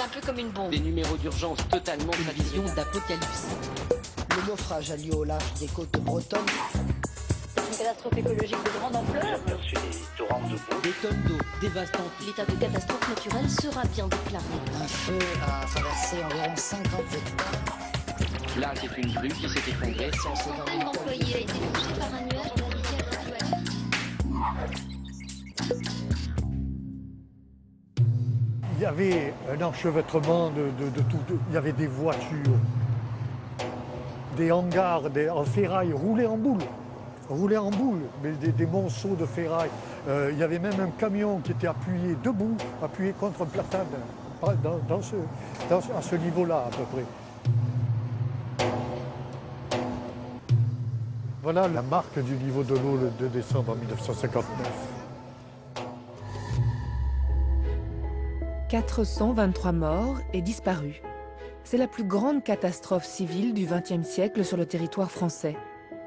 un peu comme une bombe. Des numéros d'urgence totalement Une vision d'apocalypse. Le naufrage a lieu au large des côtes bretonnes. Une catastrophe écologique de grande ampleur. J'ai perçu des torrents de boue. Des tonnes d'eau dévastantes. L'état de catastrophe naturelle sera bien déclaré. Un feu a traversé environ 50 hectares. Là, c'est une grue qui s'est effondrée. Un employé a été touché par un nuage de matière radioactive. Il y avait un enchevêtrement de tout. Il y avait des voitures, des hangars en ferraille roulés en boule. Mais des monceaux de ferraille. Il y avait même un camion qui était appuyé debout, appuyé contre un platane, à ce niveau-là à peu près. Voilà la marque du niveau de l'eau le 2 décembre 1959. 423 morts et disparus. C'est la plus grande catastrophe civile du XXe siècle sur le territoire français.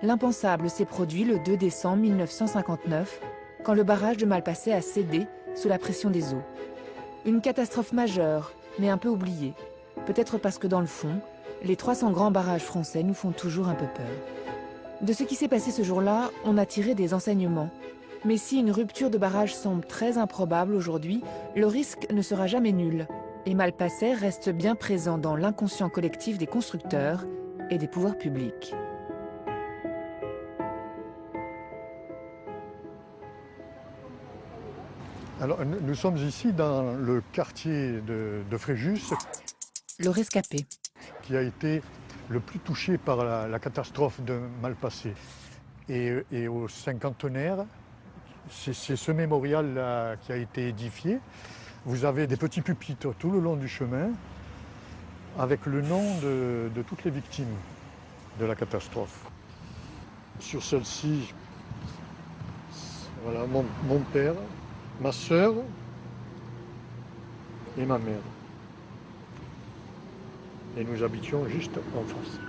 L'impensable s'est produit le 2 décembre 1959, quand le barrage de Malpasset a cédé sous la pression des eaux. Une catastrophe majeure, mais un peu oubliée. Peut-être parce que dans le fond, les 300 grands barrages français nous font toujours un peu peur. De ce qui s'est passé ce jour-là, on a tiré des enseignements. Mais si une rupture de barrage semble très improbable aujourd'hui, le risque ne sera jamais nul. Et Malpasset reste bien présent dans l'inconscient collectif des constructeurs et des pouvoirs publics. Alors, nous sommes ici dans le quartier de Fréjus, Le rescapé. qui a été le plus touché par la catastrophe de Malpasset. Et au cinquantenaire, c'est ce mémorial qui a été édifié. Vous avez des petits pupitres tout le long du chemin avec le nom de toutes les victimes de la catastrophe. Sur celle-ci, voilà mon père, ma sœur et ma mère. Et nous habitions juste en face.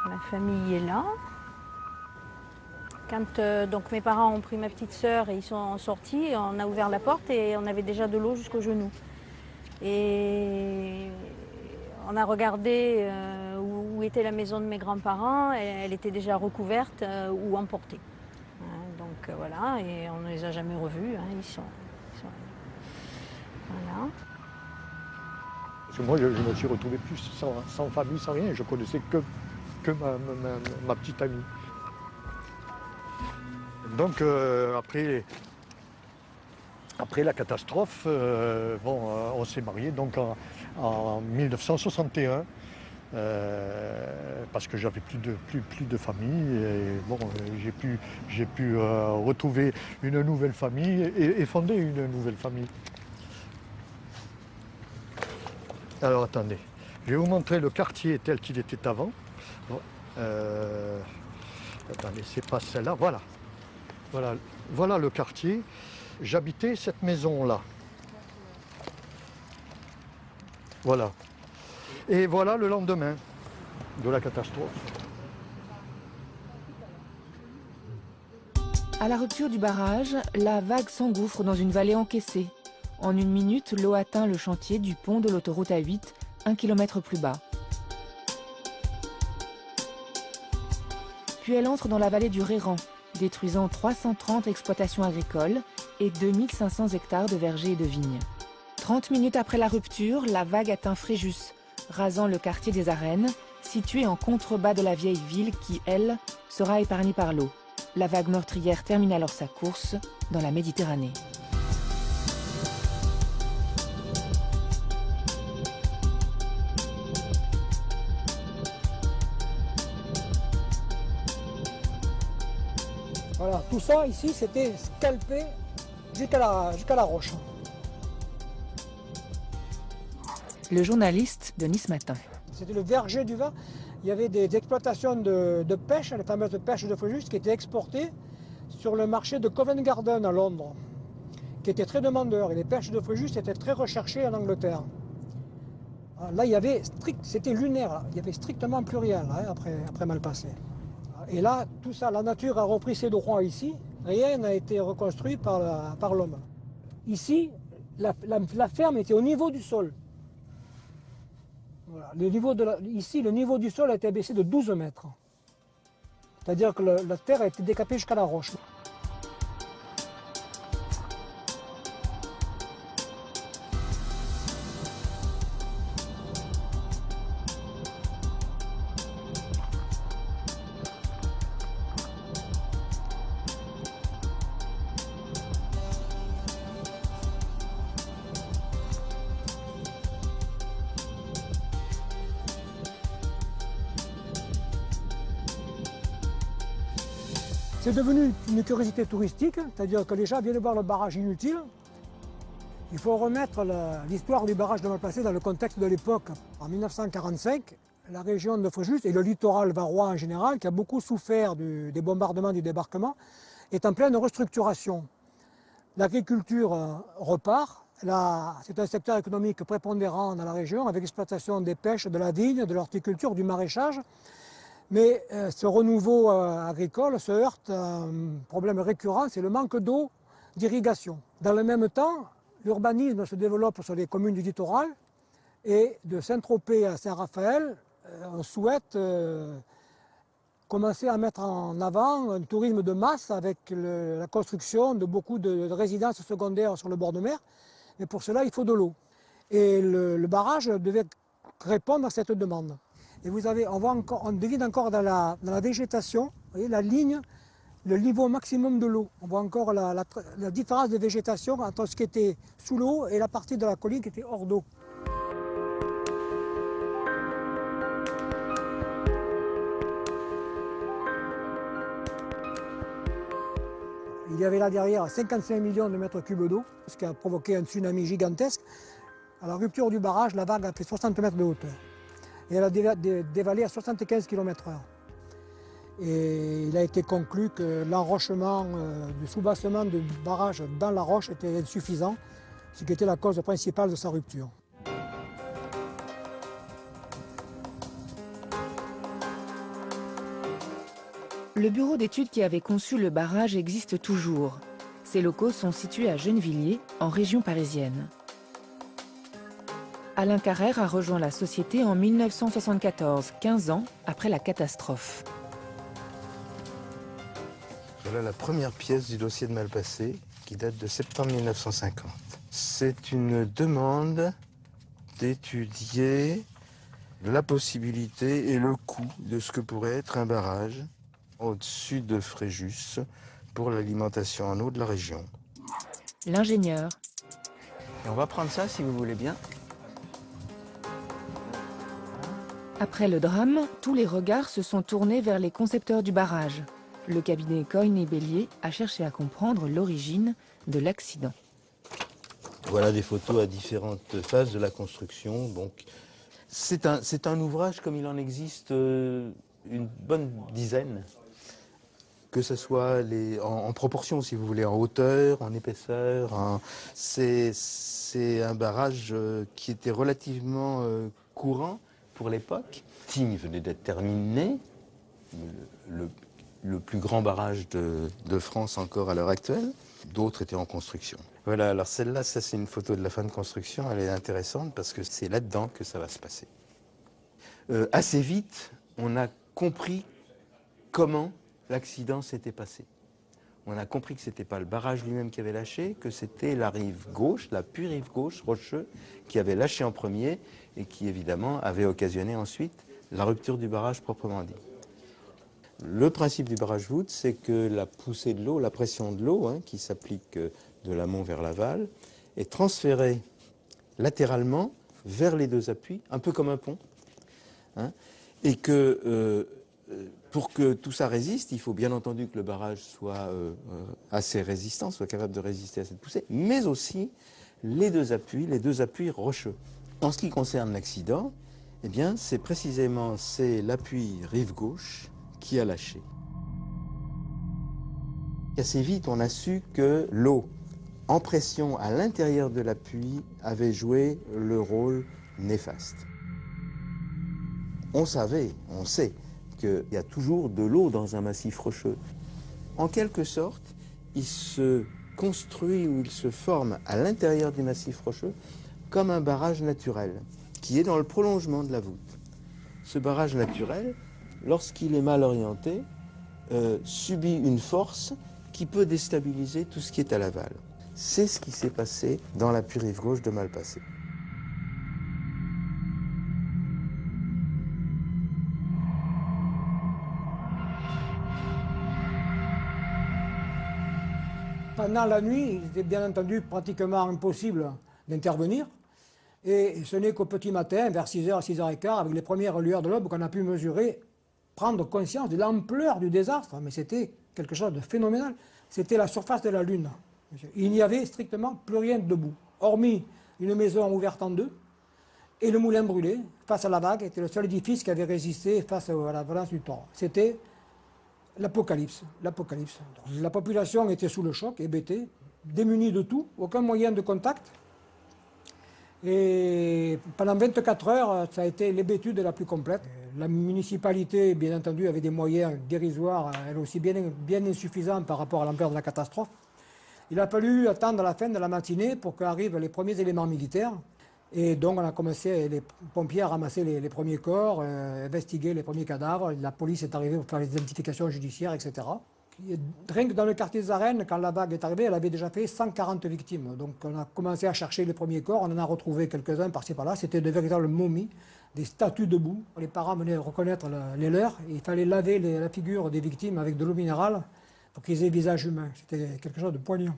Ma famille est là. Quand donc mes parents ont pris ma petite sœur et ils sont sortis, on a ouvert la porte et on avait déjà de l'eau jusqu'aux genoux. Et on a regardé où était la maison de mes grands-parents, elle était déjà recouverte ou emportée. Donc voilà, et on ne les a jamais revus, ils sont voilà. Parce que moi, je me suis retrouvé plus sans famille, sans rien. Je connaissais que ma petite amie. Donc après la catastrophe, on s'est mariés donc en 1961 parce que j'avais plus de famille et j'ai pu retrouver une nouvelle famille et fonder une nouvelle famille. Alors attendez, je vais vous montrer le quartier tel qu'il était avant. Bon, attendez, c'est pas celle-là, voilà. Voilà le quartier. J'habitais cette maison-là. Voilà. Et voilà le lendemain de la catastrophe. À la rupture du barrage, la vague s'engouffre dans une vallée encaissée. En une minute, l'eau atteint le chantier du pont de l'autoroute A8, 1 km plus bas. Puis elle entre dans la vallée du Réran, détruisant 330 exploitations agricoles et 2500 hectares de vergers et de vignes. 30 minutes après la rupture, la vague atteint Fréjus, rasant le quartier des Arènes, situé en contrebas de la vieille ville qui, elle, sera épargnée par l'eau. La vague meurtrière termine alors sa course dans la Méditerranée. Voilà, tout ça ici, c'était scalpé jusqu'à la roche. Le journaliste de Nice Matin. C'était le verger du vin. Il y avait des exploitations de pêche, les fameuses pêches de Fréjus, qui étaient exportées sur le marché de Covent Garden à Londres, qui était très demandeur. Et les pêches de Fréjus étaient très recherchées en Angleterre. Là, il y avait c'était lunaire, là. Il y avait strictement plus rien là, après Malpasset. Et là, tout ça, la nature a repris ses droits ici. Rien n'a été reconstruit par l'homme. Ici, la ferme était au niveau du sol. Voilà. Ici, le niveau du sol a été abaissé de 12 mètres. C'est-à-dire que la terre a été décapée jusqu'à la roche. C'est devenu une curiosité touristique, c'est-à-dire que les gens viennent voir le barrage inutile. Il faut remettre l'histoire du barrage de Malplacé dans le contexte de l'époque. En 1945, la région de Fréjus et le littoral varois en général, qui a beaucoup souffert des bombardements du débarquement, est en pleine restructuration. L'agriculture repart. C'est un secteur économique prépondérant dans la région, avec l'exploitation des pêches, de la vigne, de l'horticulture, du maraîchage. Mais ce renouveau agricole se heurte à un problème récurrent, c'est le manque d'eau, d'irrigation. Dans le même temps, l'urbanisme se développe sur les communes du littoral et de Saint-Tropez à Saint-Raphaël, on souhaite commencer à mettre en avant un tourisme de masse avec la construction de beaucoup de résidences secondaires sur le bord de mer. Mais pour cela, il faut de l'eau. Et le barrage devait répondre à cette demande. Et on devine encore dans la végétation, vous voyez, la ligne, le niveau maximum de l'eau. On voit encore la différence de végétation entre ce qui était sous l'eau et la partie de la colline qui était hors d'eau. Il y avait là derrière 55 millions de mètres cubes d'eau, ce qui a provoqué un tsunami gigantesque. À la rupture du barrage, la vague a fait 60 mètres de hauteur. Et elle a dévalé à 75 km/h. Et il a été conclu que l'enrochement du soubassement du barrage dans la roche était insuffisant, ce qui était la cause principale de sa rupture. Le bureau d'études qui avait conçu le barrage existe toujours. Ses locaux sont situés à Gennevilliers, en région parisienne. Alain Carrère a rejoint la société en 1974, 15 ans après la catastrophe. Voilà la première pièce du dossier de Malplacé qui date de septembre 1950. C'est une demande d'étudier la possibilité et le coût de ce que pourrait être un barrage au-dessus de Fréjus pour l'alimentation en eau de la région. L'ingénieur. Et on va prendre ça si vous voulez bien. Après le drame, tous les regards se sont tournés vers les concepteurs du barrage. Le cabinet Coyne et Bélier a cherché à comprendre l'origine de l'accident. Voilà des photos à différentes phases de la construction. C'est un ouvrage comme il en existe une bonne dizaine. Que ce soit en proportion, si vous voulez, en hauteur, en épaisseur. C'est un barrage qui était relativement courant pour l'époque. Tignes venait d'être terminé, le plus grand barrage de France encore à l'heure actuelle. D'autres étaient en construction. Voilà, alors celle-là, ça c'est une photo de la fin de construction. Elle est intéressante parce que c'est là-dedans que ça va se passer. Assez vite, on a compris comment l'accident s'était passé. On a compris que ce n'était pas le barrage lui-même qui avait lâché, que c'était la rive gauche, la pure rive gauche, rocheux, qui avait lâché en premier et qui évidemment avait occasionné ensuite la rupture du barrage proprement dit. Le principe du barrage voûte, c'est que la poussée de l'eau, la pression de l'eau, qui s'applique de l'amont vers l'aval, est transférée latéralement vers les deux appuis, un peu comme un pont, et que pour que tout ça résiste, il faut bien entendu que le barrage soit assez résistant, soit capable de résister à cette poussée, mais aussi les deux appuis rocheux. En ce qui concerne l'accident, eh bien, c'est l'appui rive gauche qui a lâché. Assez vite, on a su que l'eau en pression à l'intérieur de l'appui avait joué le rôle néfaste. On sait qu'il y a toujours de l'eau dans un massif rocheux. En quelque sorte, il se construit ou il se forme à l'intérieur du massif rocheux comme un barrage naturel qui est dans le prolongement de la voûte. Ce barrage naturel, lorsqu'il est mal orienté, subit une force qui peut déstabiliser tout ce qui est à l'aval. C'est ce qui s'est passé dans la rive gauche de Malpasset. Pendant la nuit, il était bien entendu pratiquement impossible d'intervenir. Et ce n'est qu'au petit matin, vers 6h, 6h15, avec les premières lueurs de l'aube, qu'on a pu mesurer, prendre conscience de l'ampleur du désastre. Mais c'était quelque chose de phénoménal. C'était la surface de la Lune. Il n'y avait strictement plus rien debout, hormis une maison ouverte en deux et le moulin brûlé, face à la vague, était le seul édifice qui avait résisté face à l'avalanche du torrent. C'était l'apocalypse. La population était sous le choc, hébétée, démunie de tout, aucun moyen de contact. Et pendant 24 heures, ça a été l'hébétude la plus complète. La municipalité, bien entendu, avait des moyens dérisoires, elle aussi bien insuffisants par rapport à l'ampleur de la catastrophe. Il a fallu attendre la fin de la matinée pour qu'arrivent les premiers éléments militaires. Et donc on a commencé, les pompiers, à ramasser les premiers corps, investiguer les premiers cadavres. La police est arrivée pour faire les identifications judiciaires, etc. Et rien que dans le quartier des Arènes, quand la vague est arrivée, elle avait déjà fait 140 victimes. Donc on a commencé à chercher les premiers corps, on en a retrouvé quelques-uns par-ci par-là. C'était de véritables momies, des statues debout. Les parents venaient reconnaître les leurs. Il fallait laver la figure des victimes avec de l'eau minérale pour qu'ils aient visage humain. C'était quelque chose de poignant.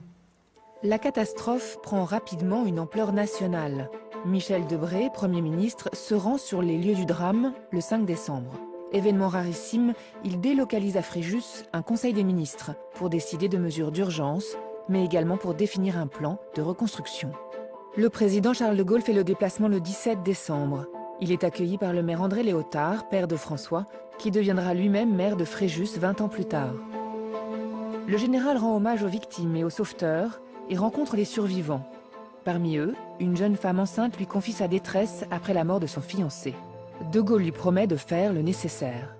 La catastrophe prend rapidement une ampleur nationale. Michel Debré, Premier ministre, se rend sur les lieux du drame le 5 décembre. Événement rarissime, il délocalise à Fréjus un conseil des ministres pour décider de mesures d'urgence, mais également pour définir un plan de reconstruction. Le président Charles de Gaulle fait le déplacement le 17 décembre. Il est accueilli par le maire André Léotard, père de François, qui deviendra lui-même maire de Fréjus 20 ans plus tard. Le général rend hommage aux victimes et aux sauveteurs et rencontre les survivants. Parmi eux, une jeune femme enceinte lui confie sa détresse après la mort de son fiancé. De Gaulle lui promet de faire le nécessaire.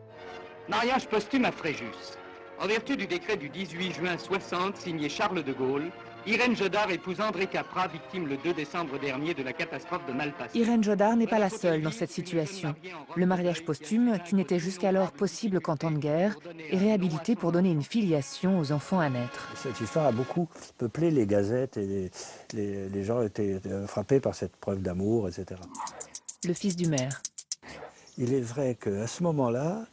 Mariage posthume à Fréjus. En vertu du décret du 18 juin 60 signé Charles de Gaulle, Irène Jodard épouse André Capra, victime le 2 décembre dernier de la catastrophe de Malpasset. Irène Jodard n'est pas la seule dans cette situation. Le mariage posthume, qui n'était jusqu'alors possible qu'en temps de guerre, est réhabilité pour donner une filiation aux enfants à naître. Cette histoire a beaucoup peuplé les gazettes et les gens étaient frappés par cette preuve d'amour, etc. Le fils du maire. Il est vrai qu'à ce moment-là,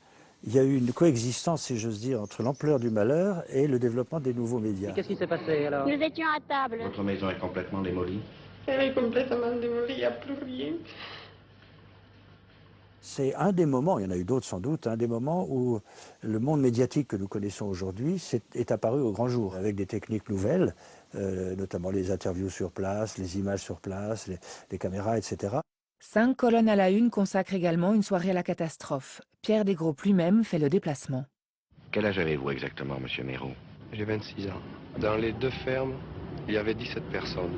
il y a eu une coexistence, si j'ose dire, entre l'ampleur du malheur et le développement des nouveaux médias. Qu'est-ce qui s'est passé alors? Nous étions à table. Votre maison est complètement démolie? Elle est complètement démolie, il n'y a plus rien. C'est un des moments, il y en a eu d'autres sans doute, un des moments où le monde médiatique que nous connaissons aujourd'hui est apparu au grand jour, avec des techniques nouvelles, notamment les interviews sur place, les images sur place, les caméras, etc. 5 colonnes à la une consacrent également une soirée à la catastrophe. Pierre Desgroupes lui-même fait le déplacement. Quel âge avez-vous exactement, monsieur Méraud? J'ai 26 ans. Dans les deux fermes, il y avait 17 personnes.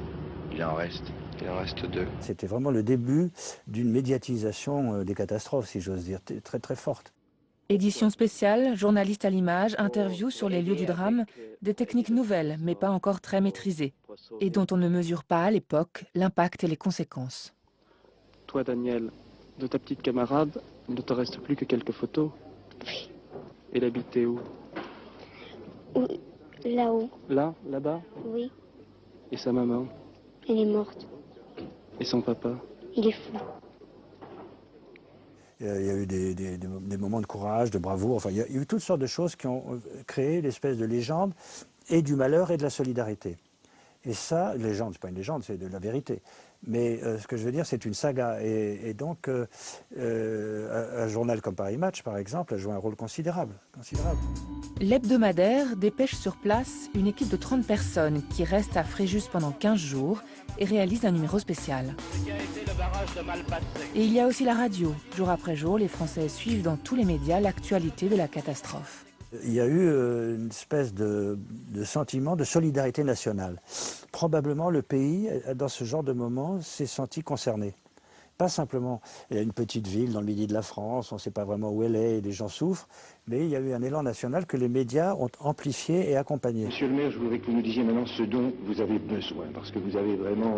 Il en reste? Il en reste 2. C'était vraiment le début d'une médiatisation des catastrophes, si j'ose dire, très très forte. Édition spéciale, journaliste à l'image, interview sur les lieux du drame, des techniques nouvelles mais pas encore très maîtrisées, et dont on ne mesure pas à l'époque l'impact et les conséquences. Toi, Daniel, de ta petite camarade, il ne te reste plus que quelques photos. Oui. Elle habitait où? Là-haut. Là? Là-bas? Oui. Et sa maman? Elle est morte. Et son papa? Il est fou. Il y a eu des moments de courage, de bravoure, enfin, il y a eu toutes sortes de choses qui ont créé l'espèce de légende et du malheur et de la solidarité. Et ça, légende, c'est pas une légende, c'est de la vérité. Mais ce que je veux dire, c'est une saga. Et donc, un journal comme Paris Match, par exemple, a joué un rôle considérable. L'hebdomadaire dépêche sur place une équipe de 30 personnes qui reste à Fréjus pendant 15 jours et réalise un numéro spécial. Et il y a aussi la radio. Jour après jour, les Français suivent dans tous les médias l'actualité de la catastrophe. Il y a eu une espèce de sentiment de solidarité nationale. Probablement le pays, dans ce genre de moment, s'est senti concerné pas simplement une petite ville dans le midi de la France, on ne sait pas vraiment où elle est et les gens souffrent, mais il y a eu un élan national que les médias ont amplifié et accompagné. Monsieur le maire, je voudrais que vous nous disiez maintenant ce dont vous avez besoin, parce que vous avez vraiment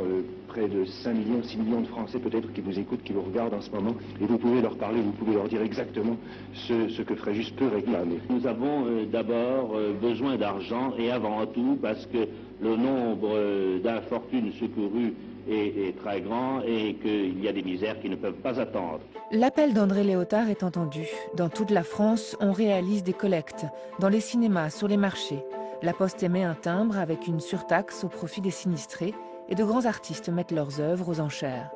près de 5 millions, 6 millions de Français peut-être qui vous écoutent, qui vous regardent en ce moment, et vous pouvez leur parler, vous pouvez leur dire exactement ce que Fréjus peut réclamer. Nous avons d'abord besoin d'argent, et avant tout parce que le nombre d'infortunes secourues est très grand et qu'il y a des misères qui ne peuvent pas attendre. L'appel d'André Léotard est entendu. Dans toute la France, on réalise des collectes. Dans les cinémas, sur les marchés. La Poste émet un timbre avec une surtaxe au profit des sinistrés et de grands artistes mettent leurs œuvres aux enchères.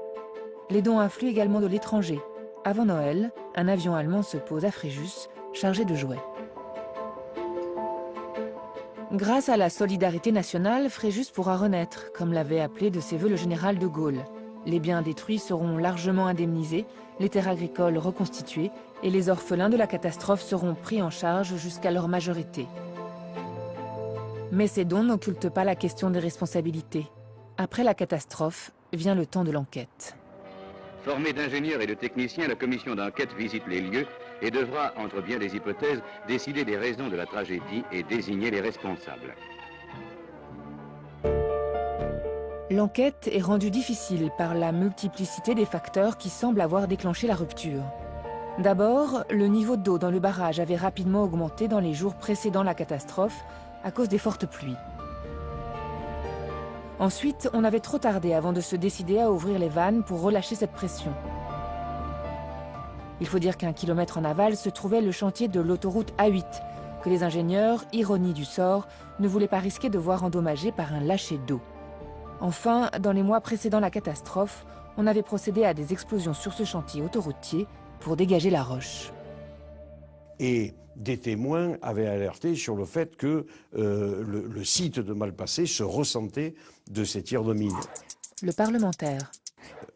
Les dons affluent également de l'étranger. Avant Noël, un avion allemand se pose à Fréjus, chargé de jouets. Grâce à la solidarité nationale, Fréjus pourra renaître, comme l'avait appelé de ses voeux le général de Gaulle. Les biens détruits seront largement indemnisés, les terres agricoles reconstituées et les orphelins de la catastrophe seront pris en charge jusqu'à leur majorité. Mais ces dons n'occultent pas la question des responsabilités. Après la catastrophe, vient le temps de l'enquête. Formée d'ingénieurs et de techniciens, la commission d'enquête visite les lieux et devra, entre bien des hypothèses, décider des raisons de la tragédie et désigner les responsables. L'enquête est rendue difficile par la multiplicité des facteurs qui semblent avoir déclenché la rupture. D'abord, le niveau d'eau dans le barrage avait rapidement augmenté dans les jours précédant la catastrophe à cause des fortes pluies. Ensuite, on avait trop tardé avant de se décider à ouvrir les vannes pour relâcher cette pression. Il faut dire qu'un kilomètre en aval se trouvait le chantier de l'autoroute A8, que les ingénieurs, ironie du sort, ne voulaient pas risquer de voir endommagé par un lâcher d'eau. Enfin, dans les mois précédant la catastrophe, on avait procédé à des explosions sur ce chantier autoroutier pour dégager la roche. Et des témoins avaient alerté sur le fait que le site de Malpasset se ressentait de ces tirs de mine. Le parlementaire.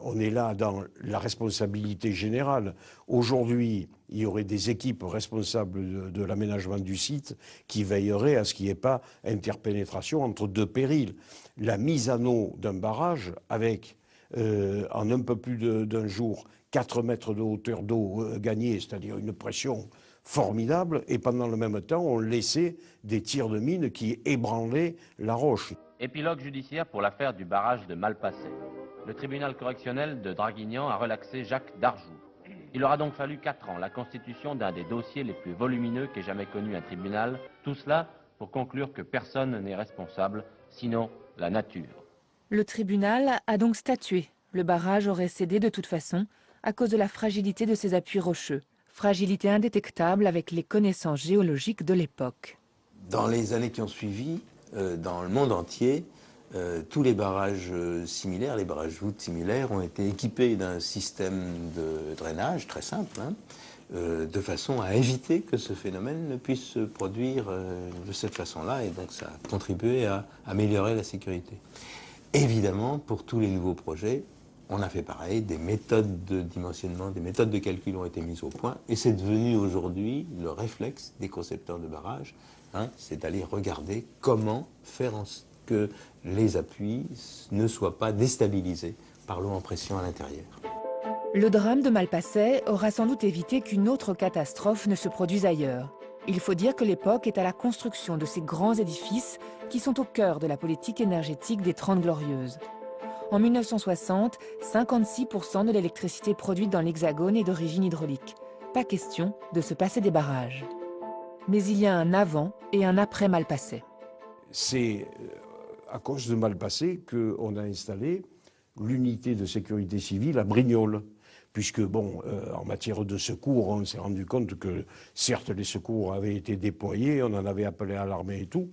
On est là dans la responsabilité générale. Aujourd'hui, il y aurait des équipes responsables de l'aménagement du site qui veilleraient à ce qu'il n'y ait pas interpénétration entre deux périls. La mise à eau d'un barrage avec, en un peu plus d'un jour, 4 mètres de hauteur d'eau gagnée, c'est-à-dire une pression formidable, et pendant le même temps, on laissait des tirs de mine qui ébranlaient la roche. Épilogue judiciaire pour l'affaire du barrage de Malpasset. Le tribunal correctionnel de Draguignan a relaxé Jacques Darjoux. Il aura donc fallu 4 ans, la constitution d'un des dossiers les plus volumineux qu'ait jamais connu un tribunal. Tout cela pour conclure que personne n'est responsable, sinon la nature. Le tribunal a donc statué. Le barrage aurait cédé de toute façon à cause de la fragilité de ses appuis rocheux. Fragilité indétectable avec les connaissances géologiques de l'époque. Dans les années qui ont suivi, dans le monde entier, tous les barrages similaires, les barrages voûtes similaires, ont été équipés d'un système de drainage très simple, de façon à éviter que ce phénomène ne puisse se produire de cette façon-là, et donc ça a contribué à améliorer la sécurité. Évidemment, pour tous les nouveaux projets, on a fait pareil, des méthodes de dimensionnement, des méthodes de calcul ont été mises au point, et c'est devenu aujourd'hui le réflexe des concepteurs de barrages, c'est d'aller regarder comment faire en sorte que les appuis ne soient pas déstabilisés par l'eau en pression à l'intérieur. Le drame de Malpasset aura sans doute évité qu'une autre catastrophe ne se produise ailleurs. Il faut dire que l'époque est à la construction de ces grands édifices qui sont au cœur de la politique énergétique des 30 Glorieuses. En 1960, 56% de l'électricité produite dans l'Hexagone est d'origine hydraulique. Pas question de se passer des barrages. Mais il y a un avant et un après Malpasset. C'est à cause de Malpasset qu'on a installé l'unité de sécurité civile à Brignoles. Puisque, en matière de secours, on s'est rendu compte que, certes, les secours avaient été déployés, on en avait appelé à l'armée et tout,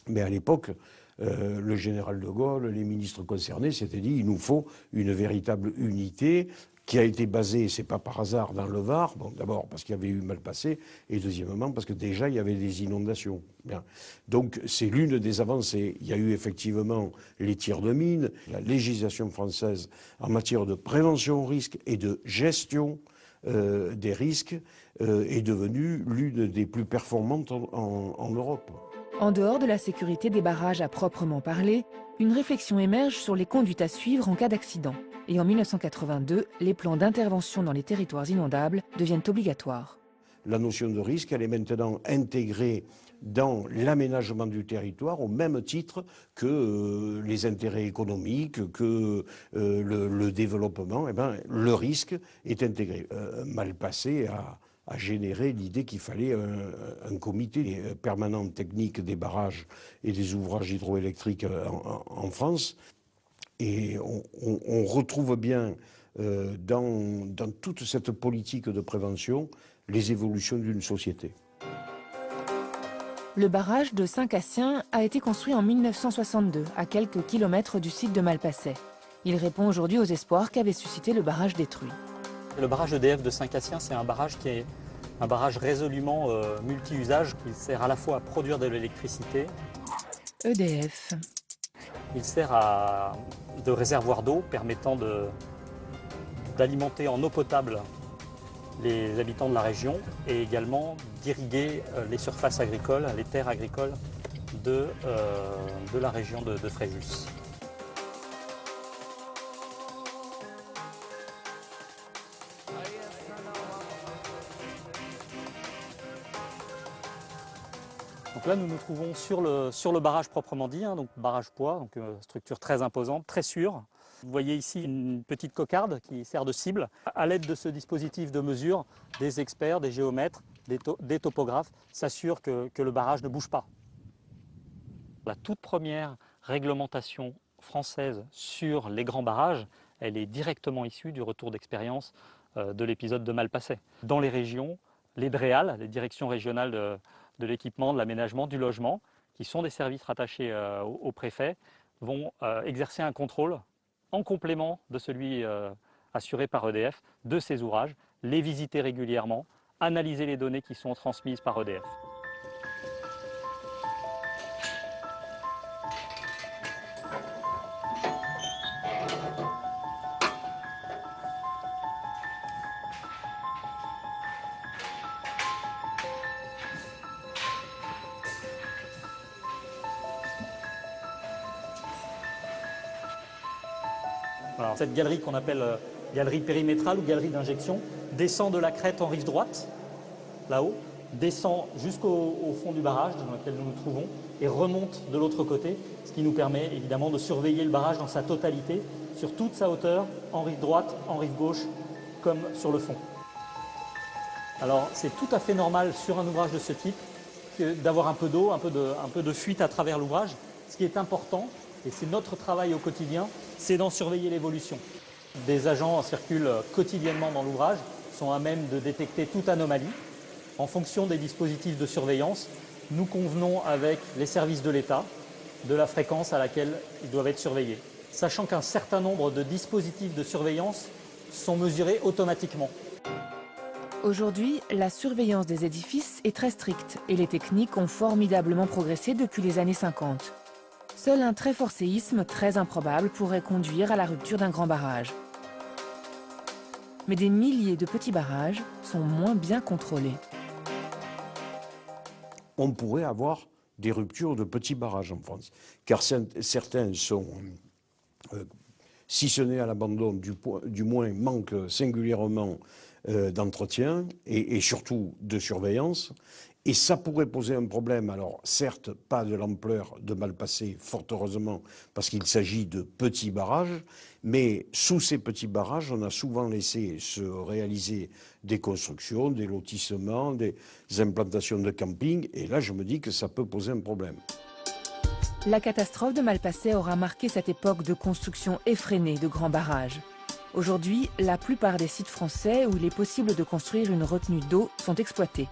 mais à l'époque, le général de Gaulle, les ministres concernés s'étaient dit il nous faut une véritable unité qui a été basée, c'est pas par hasard, dans le Var. Bon, d'abord parce qu'il y avait eu Malpasset, et deuxièmement parce que déjà il y avait des inondations. Bien. Donc c'est l'une des avancées. Il y a eu effectivement les tirs de mine. La législation française en matière de prévention au risque et de gestion des risques est devenue l'une des plus performantes en Europe. En dehors de la sécurité des barrages à proprement parler, une réflexion émerge sur les conduites à suivre en cas d'accident. Et en 1982, les plans d'intervention dans les territoires inondables deviennent obligatoires. La notion de risque, elle est maintenant intégrée dans l'aménagement du territoire au même titre que les intérêts économiques, que le développement. Eh ben, le risque est intégré. Malpasset a généré l'idée qu'il fallait un comité permanent technique des barrages et des ouvrages hydroélectriques en France. Et on retrouve bien dans toute cette politique de prévention les évolutions d'une société. Le barrage de Saint-Cassien a été construit en 1962, à quelques kilomètres du site de Malpasset. Il répond aujourd'hui aux espoirs qu'avait suscité le barrage détruit. Le barrage EDF de Saint-Cassien, c'est un barrage qui est un barrage résolument multi-usage qui sert à la fois à produire de l'électricité. EDF. Il sert de réservoir d'eau permettant d'alimenter en eau potable les habitants de la région et également d'irriguer les surfaces agricoles, les terres agricoles de la région de Fréjus. Donc là, nous nous trouvons sur le barrage proprement dit, donc barrage poids, donc structure très imposante, très sûre. Vous voyez ici une petite cocarde qui sert de cible. À l'aide de ce dispositif de mesure, des experts, des géomètres, des topographes s'assurent que le barrage ne bouge pas. La toute première réglementation française sur les grands barrages, elle est directement issue du retour d'expérience de l'épisode de Malpasset. Dans les régions, les DREAL, les directions régionales de l'équipement, de l'aménagement, du logement, qui sont des services rattachés au préfet, vont exercer un contrôle en complément de celui assuré par EDF de ces ouvrages, les visiter régulièrement, analyser les données qui sont transmises par EDF. Alors, cette galerie qu'on appelle galerie périmétrale ou galerie d'injection descend de la crête en rive droite, là-haut, descend jusqu'au fond du barrage dans lequel nous nous trouvons et remonte de l'autre côté, ce qui nous permet évidemment de surveiller le barrage dans sa totalité, sur toute sa hauteur, en rive droite, en rive gauche, comme sur le fond. Alors c'est tout à fait normal sur un ouvrage de ce type d'avoir un peu d'eau, un peu de fuite à travers l'ouvrage. Ce qui est important, et c'est notre travail au quotidien, c'est d'en surveiller l'évolution. Des agents circulent quotidiennement dans l'ouvrage, sont à même de détecter toute anomalie. En fonction des dispositifs de surveillance, nous convenons avec les services de l'État de la fréquence à laquelle ils doivent être surveillés, sachant qu'un certain nombre de dispositifs de surveillance sont mesurés automatiquement. Aujourd'hui, la surveillance des édifices est très stricte et les techniques ont formidablement progressé depuis les années 50. Seul un très fort séisme, très improbable, pourrait conduire à la rupture d'un grand barrage. Mais des milliers de petits barrages sont moins bien contrôlés. On pourrait avoir des ruptures de petits barrages en France, car certains sont, si ce n'est à l'abandon, du moins manquent singulièrement d'entretien et surtout de surveillance. Et ça pourrait poser un problème, alors certes pas de l'ampleur de Malpasset, fort heureusement, parce qu'il s'agit de petits barrages, mais sous ces petits barrages, on a souvent laissé se réaliser des constructions, des lotissements, des implantations de camping, et là je me dis que ça peut poser un problème. La catastrophe de Malpasset aura marqué cette époque de construction effrénée de grands barrages. Aujourd'hui, la plupart des sites français où il est possible de construire une retenue d'eau sont exploités.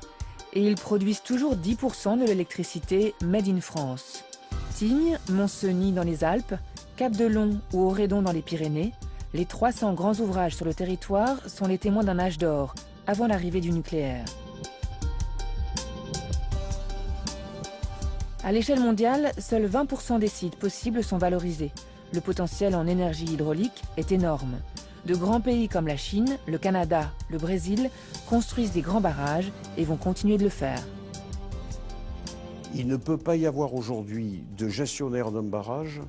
Et ils produisent toujours 10% de l'électricité made in France. Tignes, Montcenis dans les Alpes, Cap-de-Long ou Auredon dans les Pyrénées, les 300 grands ouvrages sur le territoire sont les témoins d'un âge d'or, avant l'arrivée du nucléaire. À l'échelle mondiale, seuls 20% des sites possibles sont valorisés. Le potentiel en énergie hydraulique est énorme. De grands pays comme la Chine, le Canada, le Brésil construisent des grands barrages et vont continuer de le faire. Il ne peut pas y avoir aujourd'hui de gestionnaire d'un barrage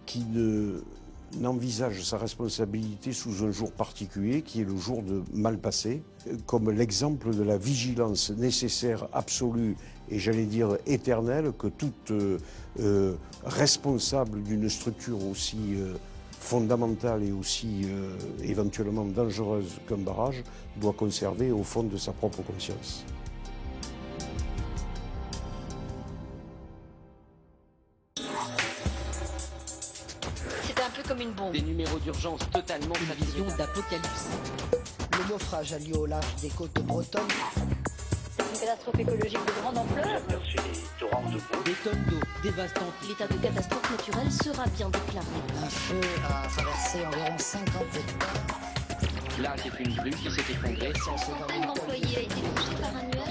qui ne n'envisage sa responsabilité sous un jour particulier, qui est le jour de Malpassé, comme l'exemple de la vigilance nécessaire, absolue et j'allais dire éternelle, que toute responsable d'une structure aussi fondamentale et aussi éventuellement dangereuse qu'un barrage doit conserver au fond de sa propre conscience. C'était un peu comme une bombe. Des numéros d'urgence totalement Vision d'apocalypse. Le naufrage a lieu au large des côtes bretonnes. Une catastrophe écologique de grande ampleur. Des tonnes d'eau dévastantes. L'état de catastrophe naturelle sera bien déclaré. Un feu a traversé environ 50 hectares. Là, c'est une grue qui s'est effondrée. Une centaine d'employés a été touchée par un nuage.